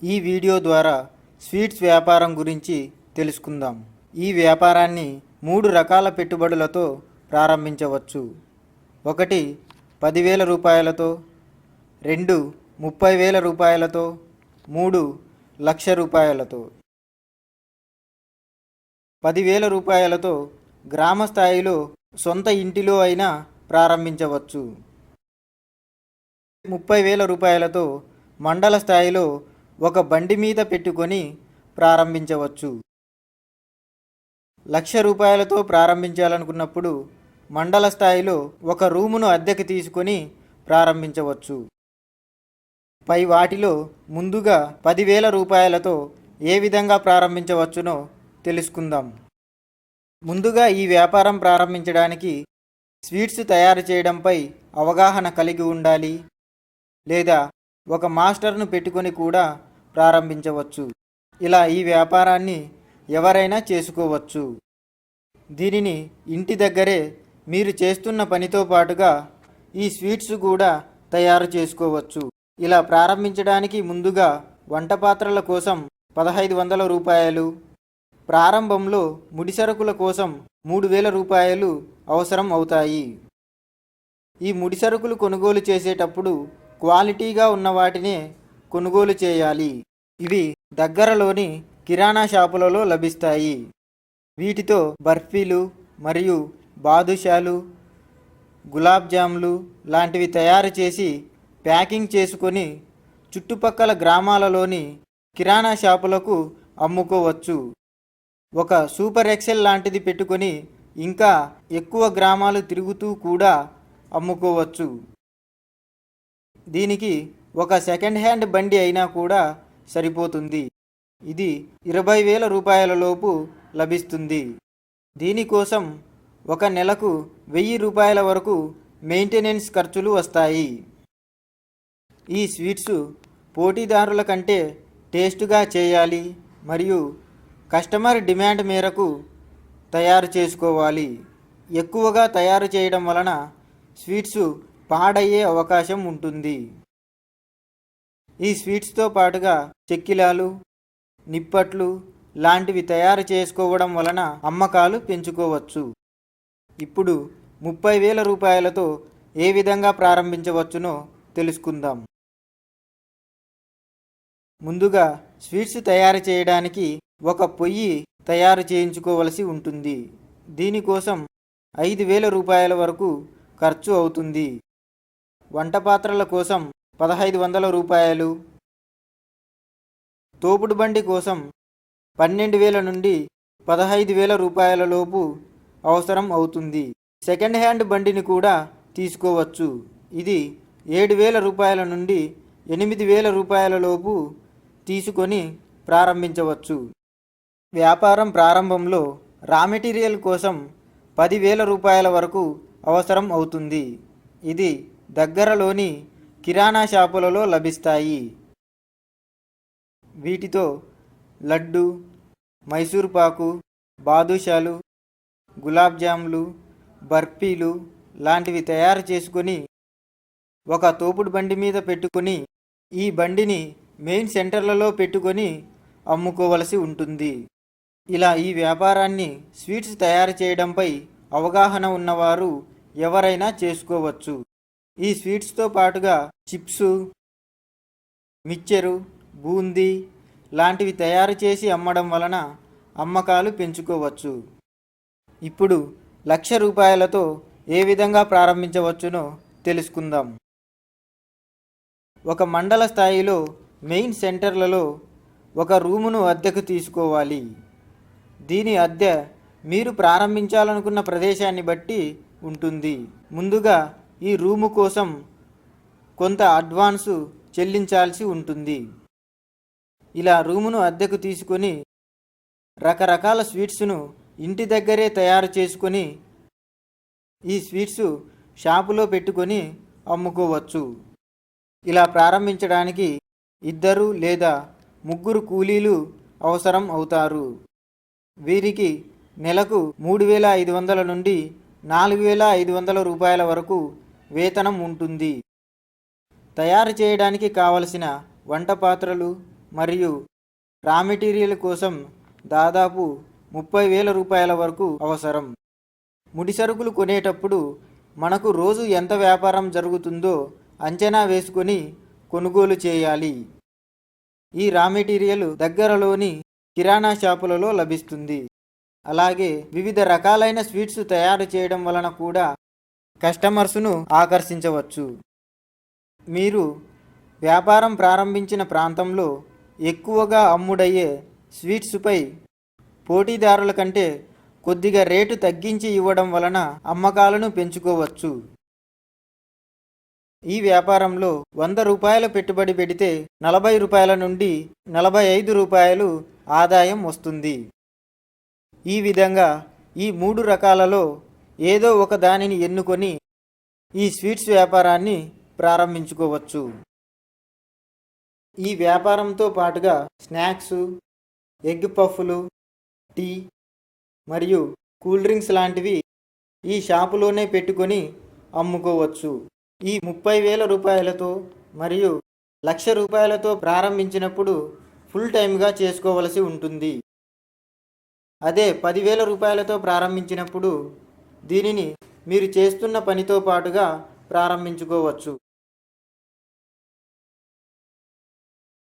ఈ వీడియో ద్వారా స్వీట్స్ వ్యాపారం గురించి తెలుసుకుందాం. ఈ వ్యాపారాన్ని 3 రకాల పెట్టుబడులతో ప్రారంభించవచ్చు. 1 10,000 రూపాయలతో, 2 30,000 రూపాయలతో, 3 లక్ష రూపాయలతో. 10,000 రూపాయలతో గ్రామ స్థాయిలో సొంత ఇంటిలో అయినా ప్రారంభించవచ్చు. 30,000 రూపాయలతో మండల స్థాయిలో ఒక బండి మీద పెట్టుకొని ప్రారంభించవచ్చు. 1,00,000 రూపాయలతో ప్రారంభించాలనుకున్నప్పుడు మండల స్థాయిలో ఒక రూమును అద్దెకి తీసుకొని ప్రారంభించవచ్చు. పై వాటిలో ముందుగా 10,000 రూపాయలతో ఏ విధంగా ప్రారంభించవచ్చునో తెలుసుకుందాం. ముందుగా ఈ వ్యాపారం ప్రారంభించడానికి స్వీట్స్ తయారు చేయడంపై అవగాహన కలిగి ఉండాలి, లేదా ఒక మాస్టర్ను పెట్టుకొని కూడా ప్రారంభించవచ్చు. ఇలా ఈ వ్యాపారాన్ని ఎవరైనా చేసుకోవచ్చు. దీనిని ఇంటి దగ్గరే మీరు చేస్తున్న పనితో పాటుగా ఈ స్వీట్స్ కూడా తయారు చేసుకోవచ్చు. ఇలా ప్రారంభించడానికి ముందుగా వంట పాత్రల కోసం 1,500 రూపాయలు, ప్రారంభంలో ముడిసరుకుల కోసం 3,000 రూపాయలు అవసరం అవుతాయి. ఈ ముడిసరుకులు కొనుగోలు చేసేటప్పుడు క్వాలిటీగా ఉన్న వాటినే కొనుగోలు చేయాలి. ఇవి దగ్గరలోని కిరాణా షాపులలో లభిస్తాయి. వీటితో బర్ఫీలు మరియు బాదుషాలు, గులాబ్ జాములు లాంటివి తయారు చేసి ప్యాకింగ్ చేసుకొని చుట్టుపక్కల గ్రామాలలోని కిరాణా షాపులకు అమ్ముకోవచ్చు. ఒక సూపర్ ఎక్సెల్ లాంటిది పెట్టుకొని ఇంకా ఎక్కువ గ్రామాలు తిరుగుతూ కూడా అమ్ముకోవచ్చు. దీనికి ఒక సెకండ్ హ్యాండ్ బండి అయినా కూడా సరిపోతుంది. ఇది 20,000 రూపాయల లోపు లభిస్తుంది. దీనికోసం ఒక నెలకు 1,000 రూపాయల వరకు మెయింటెనెన్స్ ఖర్చులు వస్తాయి. ఈ స్వీట్స్ పోటీదారుల కంటే టేస్ట్గా చేయాలి మరియు కస్టమర్ డిమాండ్ మేరకు తయారు చేసుకోవాలి. ఎక్కువగా తయారు చేయడం వలన స్వీట్స్ పాడయ్యే అవకాశం ఉంటుంది. ఈ స్వీట్స్తో పాటుగా చెక్కిలాలు, నిప్పట్లు లాంటివి తయారు చేసుకోవడం వలన అమ్మకాలు పెంచుకోవచ్చు. ఇప్పుడు 30,000 రూపాయలతో ఏ విధంగా ప్రారంభించవచ్చునో తెలుసుకుందాం. ముందుగా స్వీట్స్ తయారు చేయడానికి ఒక పొయ్యి తయారు చేయించుకోవలసి ఉంటుంది. దీనికోసం 5,000 రూపాయల వరకు ఖర్చు అవుతుంది. వంట పాత్రల కోసం 1,500 రూపాయలు, తోపుడు బండి కోసం 12,000 నుండి 15,000 రూపాయల లోపు అవసరం అవుతుంది. సెకండ్ హ్యాండ్ బండిని కూడా తీసుకోవచ్చు. ఇది 7,000 రూపాయల నుండి 8,000 రూపాయల లోపు తీసుకొని ప్రారంభించవచ్చు. వ్యాపారం ప్రారంభంలో రా మెటీరియల్ కోసం 10,000 రూపాయల వరకు అవసరం అవుతుంది. ఇది దగ్గరలోని కిరాణా షాపులలో లభిస్తాయి. వీటితో లడ్డు, మైసూర్ పాకు, బాదుషాలు, గులాబ్ జాములు, బర్ఫీలు లాంటివి తయారు చేసుకొని ఒక తోపుడు బండి మీద పెట్టుకొని ఈ బండిని మెయిన్ సెంటర్లలో పెట్టుకొని అమ్ముకోవలసి ఉంటుంది. ఇలా ఈ వ్యాపారాన్ని స్వీట్స్ తయారు చేయడంపై అవగాహన ఉన్నవారు ఎవరైనా చేసుకోవచ్చు. ఈ స్వీట్స్తో పాటుగా చిప్సు, మిక్చరు, బూందీ లాంటివి తయారు చేసి అమ్మడం వలన అమ్మకాలు పెంచుకోవచ్చు. ఇప్పుడు 1,00,000 రూపాయలతో ఏ విధంగా ప్రారంభించవచ్చునో తెలుసుకుందాం. ఒక మండల స్థాయిలో మెయిన్ సెంటర్లలో ఒక రూమును అద్దెకు తీసుకోవాలి. దీని అద్దె మీరు ప్రారంభించాలనుకున్న ప్రదేశాన్ని బట్టి ఉంటుంది. ముందుగా ఈ రూము కోసం కొంత అడ్వాన్సు చెల్లించాల్సి ఉంటుంది. ఇలా రూమును అద్దెకు తీసుకొని రకరకాల స్వీట్స్ను ఇంటి దగ్గరే తయారు చేసుకొని ఈ స్వీట్స్ షాపులో పెట్టుకొని అమ్ముకోవచ్చు. ఇలా ప్రారంభించడానికి 2 లేదా 3 కూలీలు అవసరం అవుతారు. వీరికి నెలకు 3,500 నుండి 4,500 రూపాయల వరకు వేతనం ఉంటుంది. తయారు చేయడానికి కావలసిన వంట పాత్రలు, మరియు రా మెటీరియల్ కోసం దాదాపు 30,000 రూపాయల వరకు అవసరం. ముడి సరుకులు కొనేటప్పుడు మనకు రోజు ఎంత వ్యాపారం జరుగుతుందో అంచనా వేసుకొని కొనుగోలు చేయాలి. ఈ రా మెటీరియల్ దగ్గరలోని కిరాణా షాపులలో లభిస్తుంది. అలాగే వివిధ రకాలైన స్వీట్స్ తయారు చేయడం వలన కూడా కస్టమర్స్ను ఆకర్షించవచ్చు. మీరు వ్యాపారం ప్రారంభించిన ప్రాంతంలో ఎక్కువగా అమ్ముడయ్యే స్వీట్స్పై పోటీదారుల కంటే కొద్దిగా రేటు తగ్గించి ఇవ్వడం వలన అమ్మకాలను పెంచుకోవచ్చు. ఈ వ్యాపారంలో 100 రూపాయలు పెట్టుబడి పెడితే 40 రూపాయల నుండి 45 రూపాయలు ఆదాయం వస్తుంది. ఈ విధంగా ఈ 3 రకాలలో ఏదో ఒక దానిని ఎన్నుకొని ఈ స్వీట్స్ వ్యాపారాన్ని ప్రారంభించుకోవచ్చు. ఈ వ్యాపారంతో పాటుగా స్నాక్స్, ఎగ్ పఫ్లు, టీ మరియు కూల్ డ్రింక్స్ లాంటివి ఈ షాపులోనే పెట్టుకొని అమ్ముకోవచ్చు. ఈ 30,000 రూపాయలతో మరియు 1,00,000 రూపాయలతో ప్రారంభించినప్పుడు ఫుల్ టైమ్గా చేసుకోవలసి ఉంటుంది. అదే 10,000 రూపాయలతో ప్రారంభించినప్పుడు దీనిని మీరు చేస్తున్న పనితో పాటుగా ప్రారంభించుకోవచ్చు.